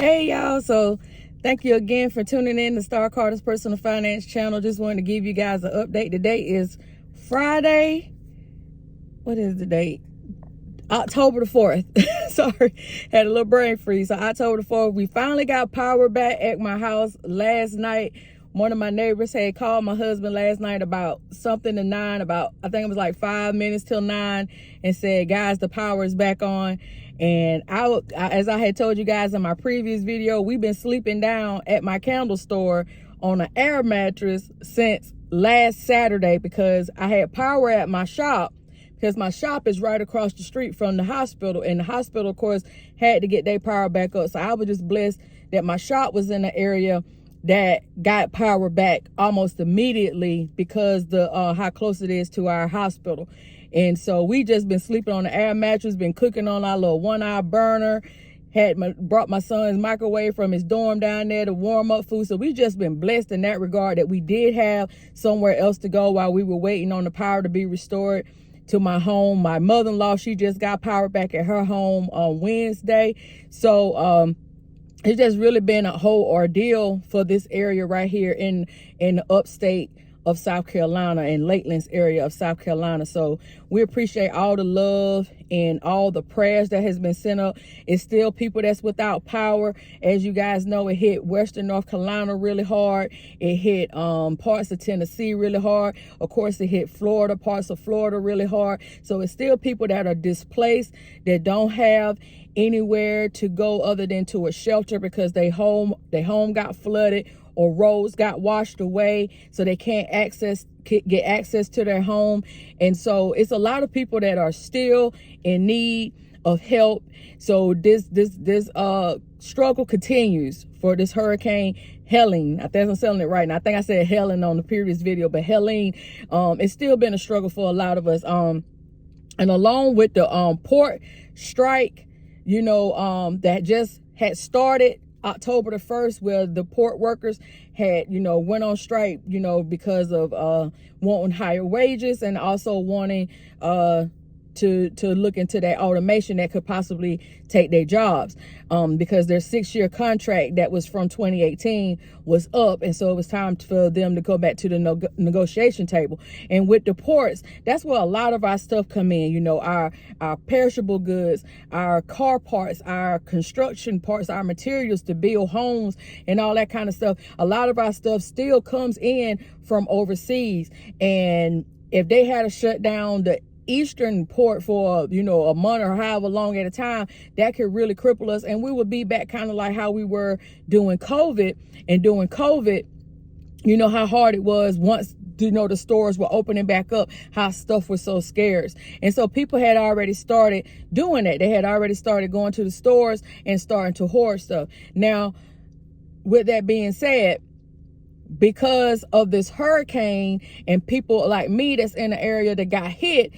Hey y'all, so thank you again for tuning in to Star Carter's Personal Finance channel. Just wanted to give you guys an update. Today is Friday. What is the date? October the 4th. Sorry, had a little brain freeze. So October the 4th, we finally got power back at my house last night. One of my neighbors had called my husband last night about something to 9, about I think it was like 5 minutes till 9, and said, guys, the power is back on. And as I had told you guys in my previous video, we've been sleeping down at my candle store on an air mattress since last Saturday because I had power at my shop, because my shop is right across the street from the hospital, and the hospital, of course, had to get their power back up. So I was just blessed that my shop was in the area that got power back almost immediately because the how close it is to our hospital. And so we just been sleeping on the air mattress, been cooking on our little 1-hour burner, brought my son's microwave from his dorm down there to warm up food. So we just been blessed in that regard that we did have somewhere else to go while we were waiting on the power to be restored to my home. My mother-in-law, she just got power back at her home on Wednesday. So it's just really been a whole ordeal for this area right here in the upstate of South Carolina and Lakelands area of South Carolina. So we appreciate all the love and all the prayers that has been sent up. It's still people that's without power. As you guys know, it hit Western North Carolina really hard. It hit parts of Tennessee really hard. Of course, it hit Florida, parts of Florida really hard. So it's still people that are displaced, that don't have anywhere to go other than to a shelter because their home got flooded or roads got washed away, so they can't get access to their home. And so it's a lot of people that are still in need of help. So this struggle continues for this Hurricane Helene. I think I'm selling it right now. I think I said Helen on the previous video, but Helene, it's still been a struggle for a lot of us. And along with the port strike, that just had started October the 1st, where the port workers had, went on strike, because of wanting higher wages and also wanting to look into that automation that could possibly take their jobs, because their 6-year contract that was from 2018 was up, and so it was time for them to go back to the negotiation table. And with the ports, that's where a lot of our stuff come in, our perishable goods, our car parts, our construction parts, our materials to build homes and all that kind of stuff. A lot of our stuff still comes in from overseas, and if they had to shut down the eastern port for a month or however long at a time, that could really cripple us, and we would be back kind of like how we were doing COVID. And during COVID, how hard it was once the stores were opening back up, how stuff was so scarce. And so people had already started doing that. They had already started going to the stores and starting to hoard stuff. Now, with that being said, because of this hurricane and people like me that's in the area that got hit,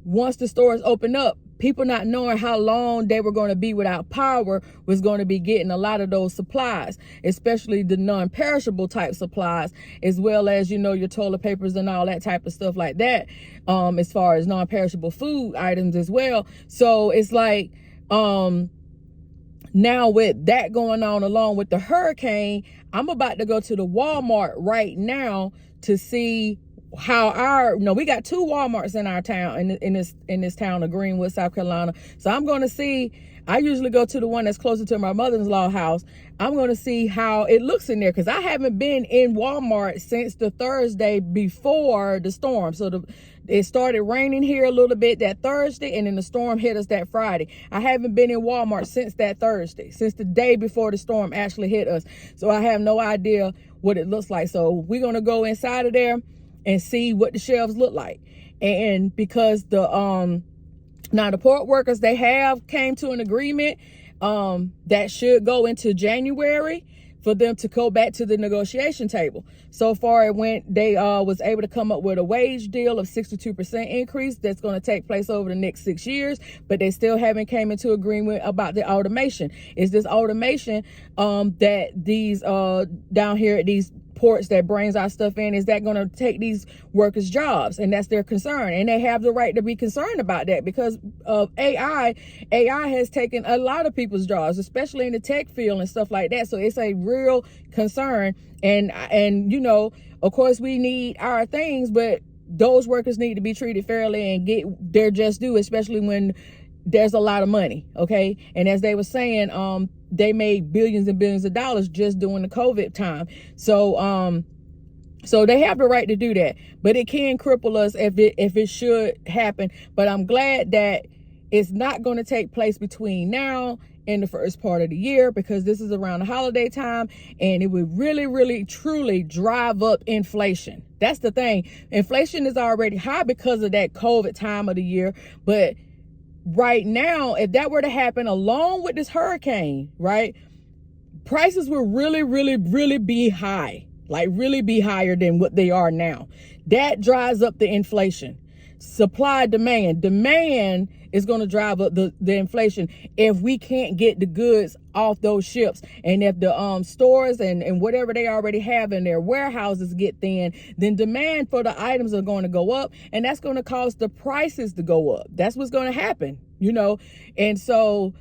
once the stores opened up, people not knowing how long they were going to be without power was going to be getting a lot of those supplies, especially the non-perishable type supplies, as well as, your toilet papers and all that type of stuff like that, as far as non-perishable food items as well. So it's like, now with that going on along with the hurricane, I'm about to go to the Walmart right now to see how we got 2 Walmarts in our town, in this town of Greenwood, South Carolina. So I'm going to see, I usually go to the one that's closer to my mother-in-law house. I'm going to see how it looks in there, because I haven't been in Walmart since the Thursday before the storm. So it started raining here a little bit that Thursday, and then the storm hit us that Friday. I haven't been in Walmart since that Thursday, since the day before the storm actually hit us. So I have no idea what it looks like. So we're going to go inside of there and see what the shelves look like. And because now the port workers, they have came to an agreement that should go into January for them to go back to the negotiation table. So far it went, they was able to come up with a wage deal of 62% increase that's going to take place over the next 6 years, but they still haven't came into agreement about the automation. Is this automation that these down here at these ports that brings our stuff in, is that going to take these workers' jobs? And that's their concern. And they have the right to be concerned about that because of AI. AI has taken a lot of people's jobs, especially in the tech field and stuff like that. So it's a real concern. And you know, of course, we need our things, but those workers need to be treated fairly and get their just due, especially when there's a lot of money. Okay. And as they were saying, they made billions and billions of dollars just during the COVID time. So, so they have the right to do that, but it can cripple us if it should happen. But I'm glad that it's not going to take place between now and the first part of the year, because this is around the holiday time, and it would really, really, truly drive up inflation. That's the thing. Inflation is already high because of that COVID time of the year. But right now, if that were to happen along with this hurricane, right, prices will really, really, really be high, like really be higher than what they are now. That drives up the inflation. Supply, demand is going to drive up the inflation if we can't get the goods off those ships. And if the stores and whatever they already have in their warehouses get thin, then demand for the items are going to go up, and that's going to cause the prices to go up. That's what's going to happen, you know. And so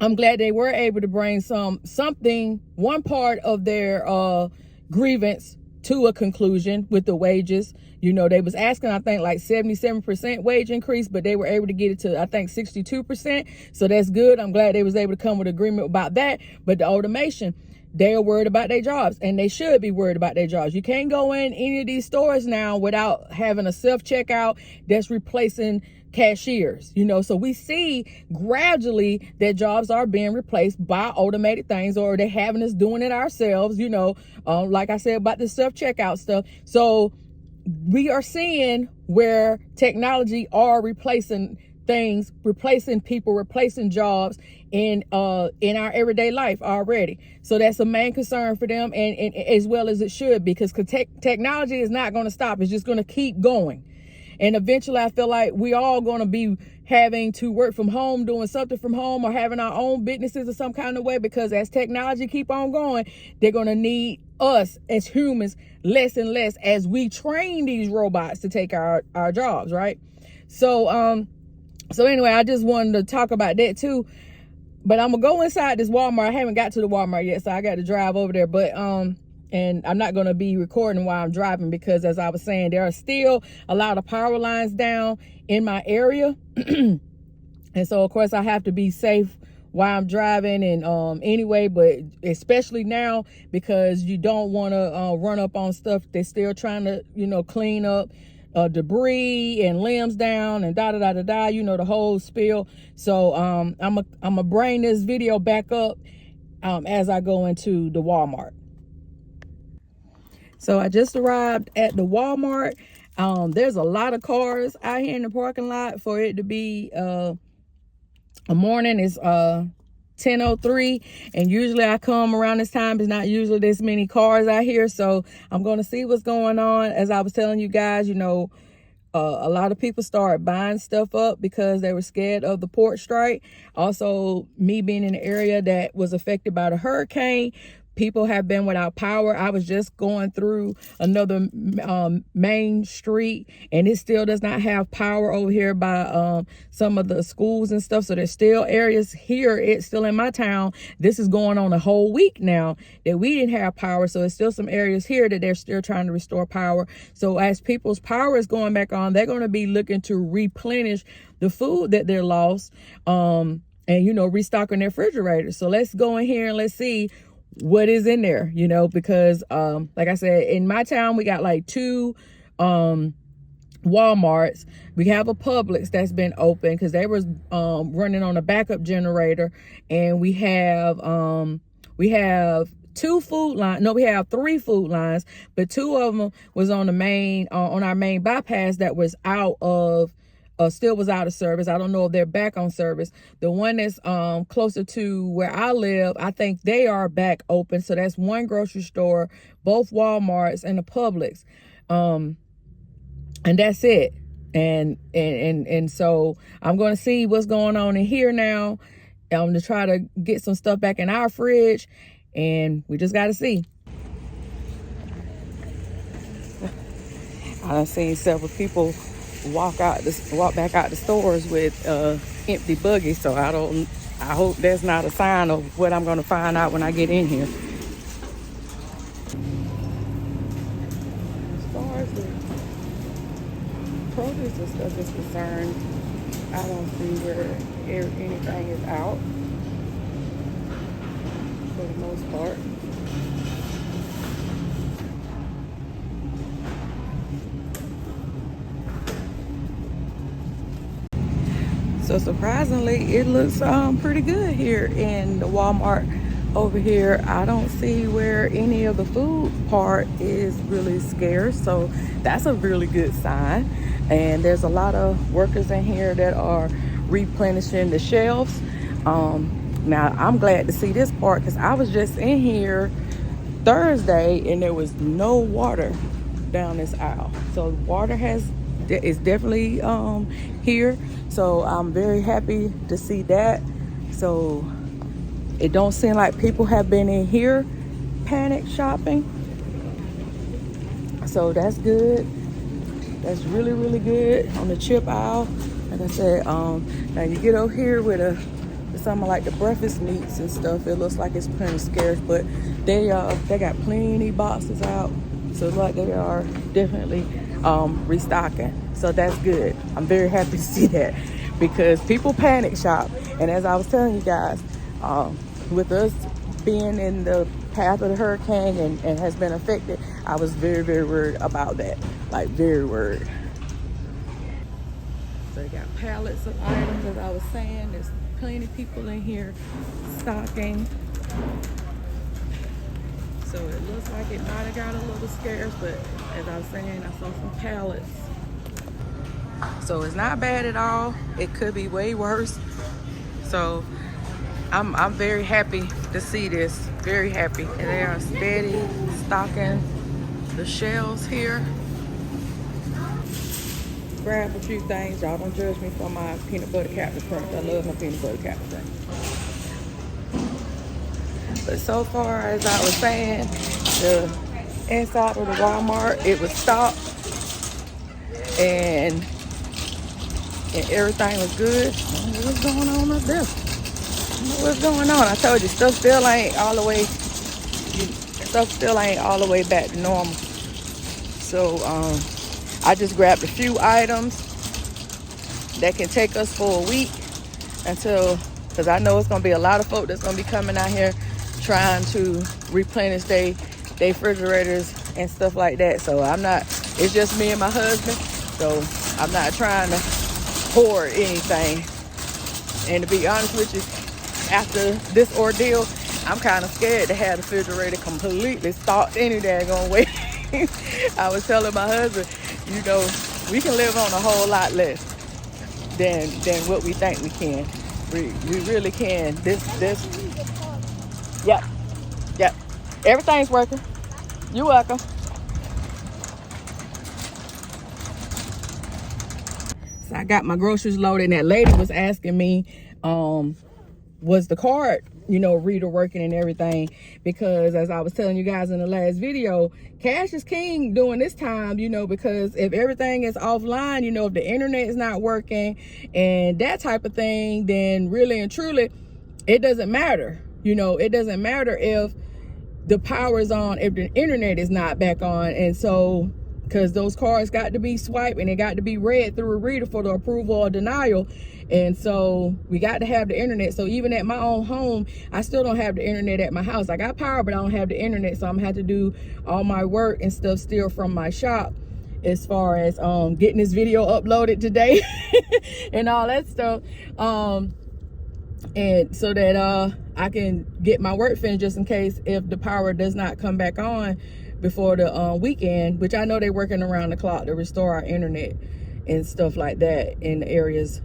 I'm glad they were able to bring one part of their grievance to a conclusion with the wages. You know, they was asking, I think, like 77% wage increase, but they were able to get it to, I think, 62%. So that's good. I'm glad they was able to come with agreement about that. But the automation, they are worried about their jobs, and they should be worried about their jobs. You can't go in any of these stores now without having a self-checkout that's replacing cashiers, you know. So we see gradually that jobs are being replaced by automated things, or they're having us doing it ourselves, you know, like I said about the self-checkout stuff. So we are seeing where technology are replacing things, replacing people, replacing jobs in our everyday life already. So that's a main concern for them, and as well as it should, because technology is not going to stop. It's just going to keep going. And eventually I feel like we all going to be having to work from home, doing something from home, or having our own businesses of some kind of way, because as technology keep on going, they're going to need us as humans less and less as we train these robots to take our jobs, right? So so anyway, I just wanted to talk about that too. But I'm gonna go inside this Walmart. I haven't got to the Walmart yet, so I got to drive over there. But and I'm not going to be recording while I'm driving, because as I was saying, there are still a lot of power lines down in my area. And so of course I have to be safe while I'm driving, and anyway, but especially now, because you don't want to run up on stuff they're still trying to, you know, clean up, debris and limbs down and you know, the whole spill. So I'm gonna bring this video back up as I go into the Walmart. So I just arrived at the Walmart. There's a lot of cars out here in the parking lot for it to be a morning. It's 10:03, and usually I come around this time. There's not usually this many cars out here, so I'm going to see what's going on. As I was telling you guys, you know, a lot of people started buying stuff up because they were scared of the port strike. Also, me being in the area that was affected by the hurricane, people have been without power. I was just going through another main street, and it still does not have power over here by some of the schools and stuff. So there's still areas here. It's still in my town. This is going on a whole week now that we didn't have power. So it's still some areas here that they're still trying to restore power. So as people's power is going back on, they're going to be looking to replenish the food that they're lost, and, you know, restocking their refrigerators. So let's go in here and let's see what is in there, you know, because like I said, in my town we got like 2 Walmarts. We have a Publix that's been open because they was running on a backup generator, and we have 2 food lines. No, we have 3 food lines, but 2 of them was on the main on our main bypass that was out of still was out of service. I don't know if they're back on service. The one that's closer to where I live, I think they are back open. So that's 1 grocery store, both Walmarts, and a Publix, and that's it. And so I'm going to see what's going on in here now, to try to get some stuff back in our fridge, and we just got to see. I've seen several people walk back out the stores with empty buggies. So I hope that's not a sign of what I'm gonna find out when I get in here. As far as the produce and stuff is concerned, I don't see where anything is out for the most part. So surprisingly, it looks pretty good here in the Walmart over here. I don't see where any of the food part is really scarce, so that's a really good sign. And there's a lot of workers in here that are replenishing the shelves. Now I'm glad to see this part, because I was just in here Thursday and there was no water down this aisle. So water is definitely here. So I'm very happy to see that. So it don't seem like people have been in here panic shopping. So that's good. That's really, really good on the chip aisle. Like I said, now you get over here with something like the breakfast meats and stuff. It looks like it's pretty scarce, but they got plenty boxes out. So it's like they are definitely restocking. So that's good. I'm very happy to see that, because people panic shop. And as I was telling you guys, with us being in the path of the hurricane and has been affected, I was very, very worried about that. Like, very worried. So they got pallets of items, as I was saying. There's plenty of people in here stocking. So it looks like it might have got a little scarce, but as I was saying, I saw some pallets. So it's not bad at all. It could be way worse. So I'm very happy to see this. Very happy. And they are steady stocking the shelves here. Grab a few things. Y'all don't judge me for my peanut butter Captain Crunch. I love my peanut butter Captain Crunch. But so far, as I was saying, the inside of the Walmart, it was stocked and everything was good. I don't know what's going on up there. I don't know what's going on. I told you, stuff still ain't all the way back to normal. So I just grabbed a few items that can take us for a week because I know it's gonna be a lot of folk that's gonna be coming out here trying to replenish their refrigerators and stuff like that. So it's just me and my husband. So I'm not trying to hoard anything. And to be honest with you, after this ordeal, I'm kind of scared to have the refrigerator completely stocked any daggone way. I was telling my husband, we can live on a whole lot less than what we think we can. We really can. Yep. Everything's working. You're welcome. So I got my groceries loaded, and that lady was asking me, was the card, reader working and everything? Because as I was telling you guys in the last video, cash is king during this time, because if everything is offline, if the internet is not working and that type of thing, then really and truly, it doesn't matter. It doesn't matter if the power is on, if the internet is not back on. And so, because those cards got to be swiped and they got to be read through a reader for the approval or denial. And so we got to have the internet. So even at my own home, I still don't have the internet at my house. I got power, but I don't have the internet. So I'm gonna have to do all my work and stuff still from my shop, as far as getting this video uploaded today and all that stuff. And so that I can get my work finished, just in case if the power does not come back on before the weekend, which I know they're working around the clock to restore our internet and stuff like that in the areas.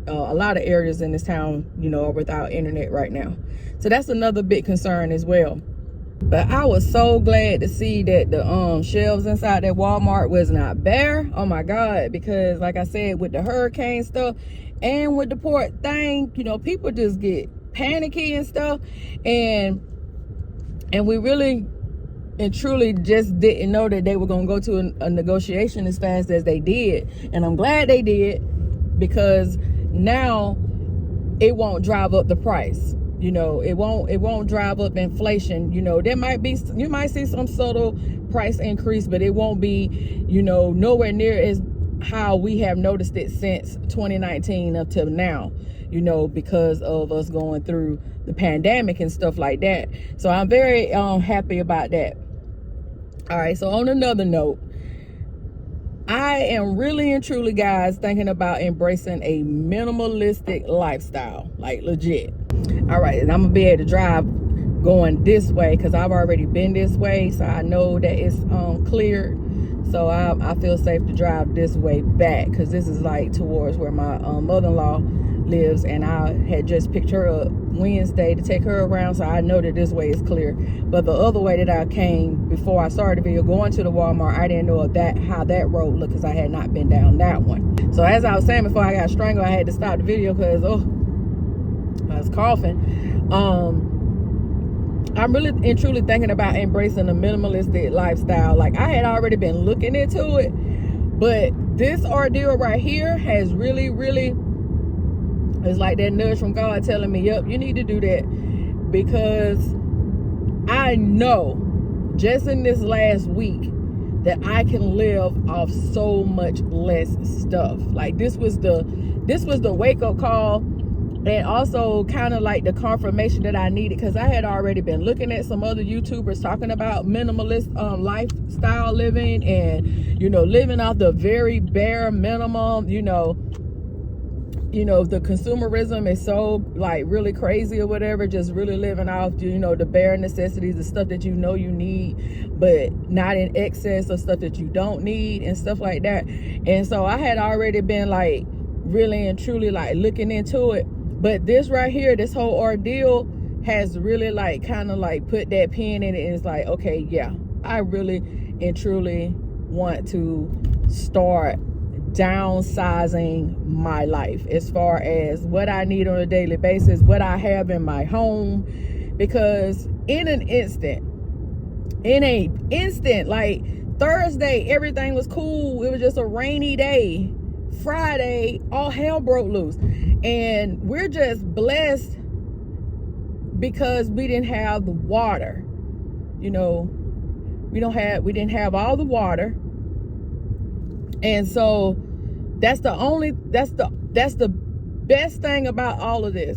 A lot of areas in this town, are without internet right now. So that's another big concern as well. But I was so glad to see that the shelves inside that Walmart was not bare. Oh my God, because like I said, with the hurricane stuff and with the port thing, people just get panicky and stuff. And we really and truly just didn't know that they were going to go to a negotiation as fast as they did. And I'm glad they did, because now it won't drive up the price. You know, it won't drive up inflation. You know, you might see some subtle price increase, but it won't be, you know, nowhere near as how we have noticed it since 2019 up till now, you know, because of us going through the pandemic and stuff like that. So I'm very happy about that. All right, so on another note, I am really and truly, guys, thinking about embracing a minimalistic lifestyle, like legit. All right, and I'm gonna be able to drive going this way because I've already been this way, so I know that it's cleared. So I feel safe to drive this way back, because this is like towards where my mother-in-law lives, and I had just picked her up Wednesday to take her around, so I know that this way is clear. But the other way that I came before I started the video, going to the Walmart, I didn't know how that road looked, because I had not been down that one. So as I was saying before I got strangled, I had to stop the video because I was coughing. I'm really and truly thinking about embracing a minimalistic lifestyle. Like, I had already been looking into it, but this ordeal right here has really, it's like that nudge from God telling me, yep, you need to do that. Because I know just in this last week that I can live off so much less stuff. Like, this was the wake-up call, and also kind of like the confirmation that I needed, because I had already been looking at some other YouTubers talking about minimalist lifestyle living, and, you know, living off the very bare minimum. You know, the consumerism is so like really crazy or whatever, just really living off, you know, the bare necessities, the stuff that you know you need, but not in excess of stuff that you don't need and stuff like that. And so I had already been like really and truly like looking into it. But this right here, this whole ordeal has really like kind of like put that pin in it, and it's like, okay, yeah, I really and truly want to start downsizing my life as far as what I need on a daily basis, what I have in my home. Because in an instant, like Thursday, everything was cool. It was just a rainy day. Friday, all hell broke loose. And we're just blessed because we didn't have the water. You know, we didn't have all the water. And so that's the best thing about all of this.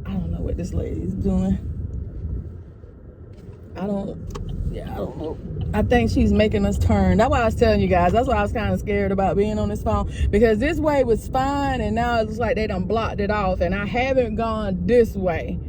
I don't know what this lady's doing. I don't know. I think she's making us turn. That's why I was telling you guys. That's why I was kind of scared about being on this phone, because this way was fine, and now it's like they done blocked it off, and I haven't gone this way.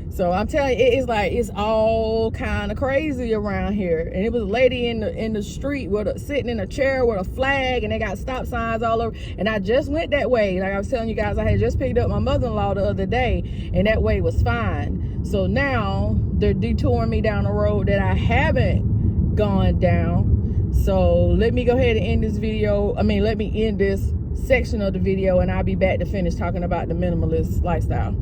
So I'm telling you, it's like it's all kind of crazy around here. And it was a lady in the street sitting in a chair with a flag, and they got stop signs all over. And I just went that way. Like I was telling you guys, I had just picked up my mother-in-law the other day, and that way was fine. So now they're detouring me down a road that I haven't gone down. So let me go ahead and end this video. Let me end this section of the video, and I'll be back to finish talking about the minimalist lifestyle.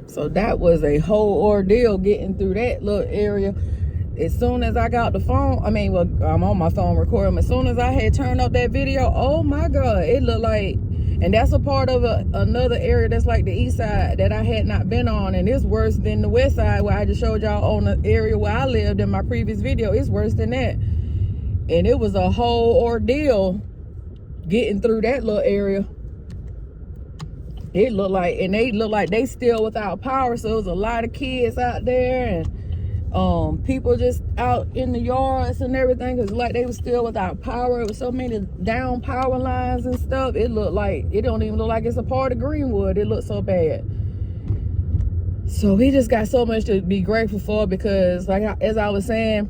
So that was a whole ordeal getting through that little area. As soon as I got the phone, I'm on my phone recording. As soon as I had turned up that video, oh my God, it looked like, and that's a part of another area that's like the east side that I had not been on, and it's worse than the west side where I just showed y'all on the area where I lived in my previous video. It's worse than that. And it was a whole ordeal getting through that little area. It looked like, and they looked like they still without power. So it was a lot of kids out there, and people just out in the yards and everything, because like they was still without power. It was so many down power lines and stuff. It looked like, it don't even look like it's a part of Greenwood. It looked so bad. So we just got so much to be grateful for, because like as I was saying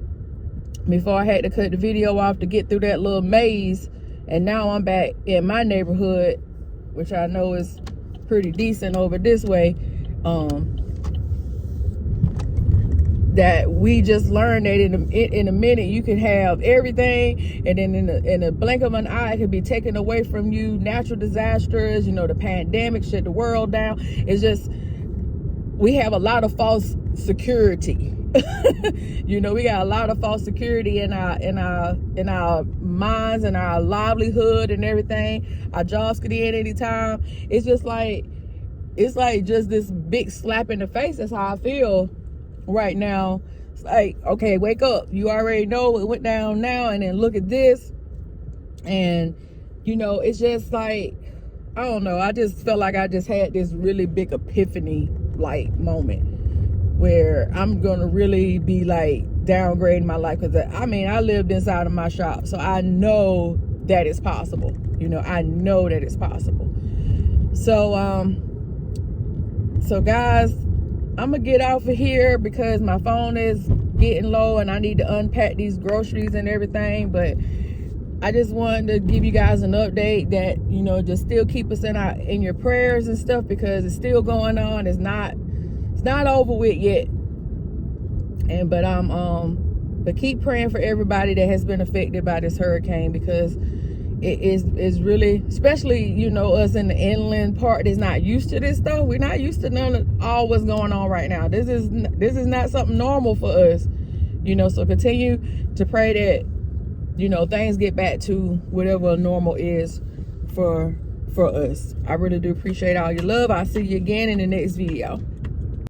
before, I had to cut the video off to get through that little maze, and now I'm back in my neighborhood, which I know is pretty decent over this way. that we just learned that in a minute you can have everything, and then in a blink of an eye it could be taken away from you. Natural disasters, the pandemic shut the world down. It's just, we have a lot of false security. We got a lot of false security in our minds and our livelihood and everything. Our jobs could end anytime. It's like just this big slap in the face. That's how I feel right now. It's like, okay, wake up. You already know it went down now, and then look at this. And it's just like, I don't know, I just felt like I just had this really big epiphany like moment where I'm gonna really be like downgrading my life, because I lived inside of my shop, so I know that it's possible. I know that it's possible. So guys, I'm gonna get off of here because my phone is getting low and I need to unpack these groceries and everything. But I just wanted to give you guys an update that, just still keep us in your prayers and stuff, because it's still going on. It's not over with yet. But keep praying for everybody that has been affected by this hurricane, because it is really, especially us in the inland part that's not used to this stuff. We're not used to none of all what's going on right now. This is not something normal for us. So continue to pray that things get back to whatever normal is for us. I really do appreciate all your love. I'll see you again in the next video.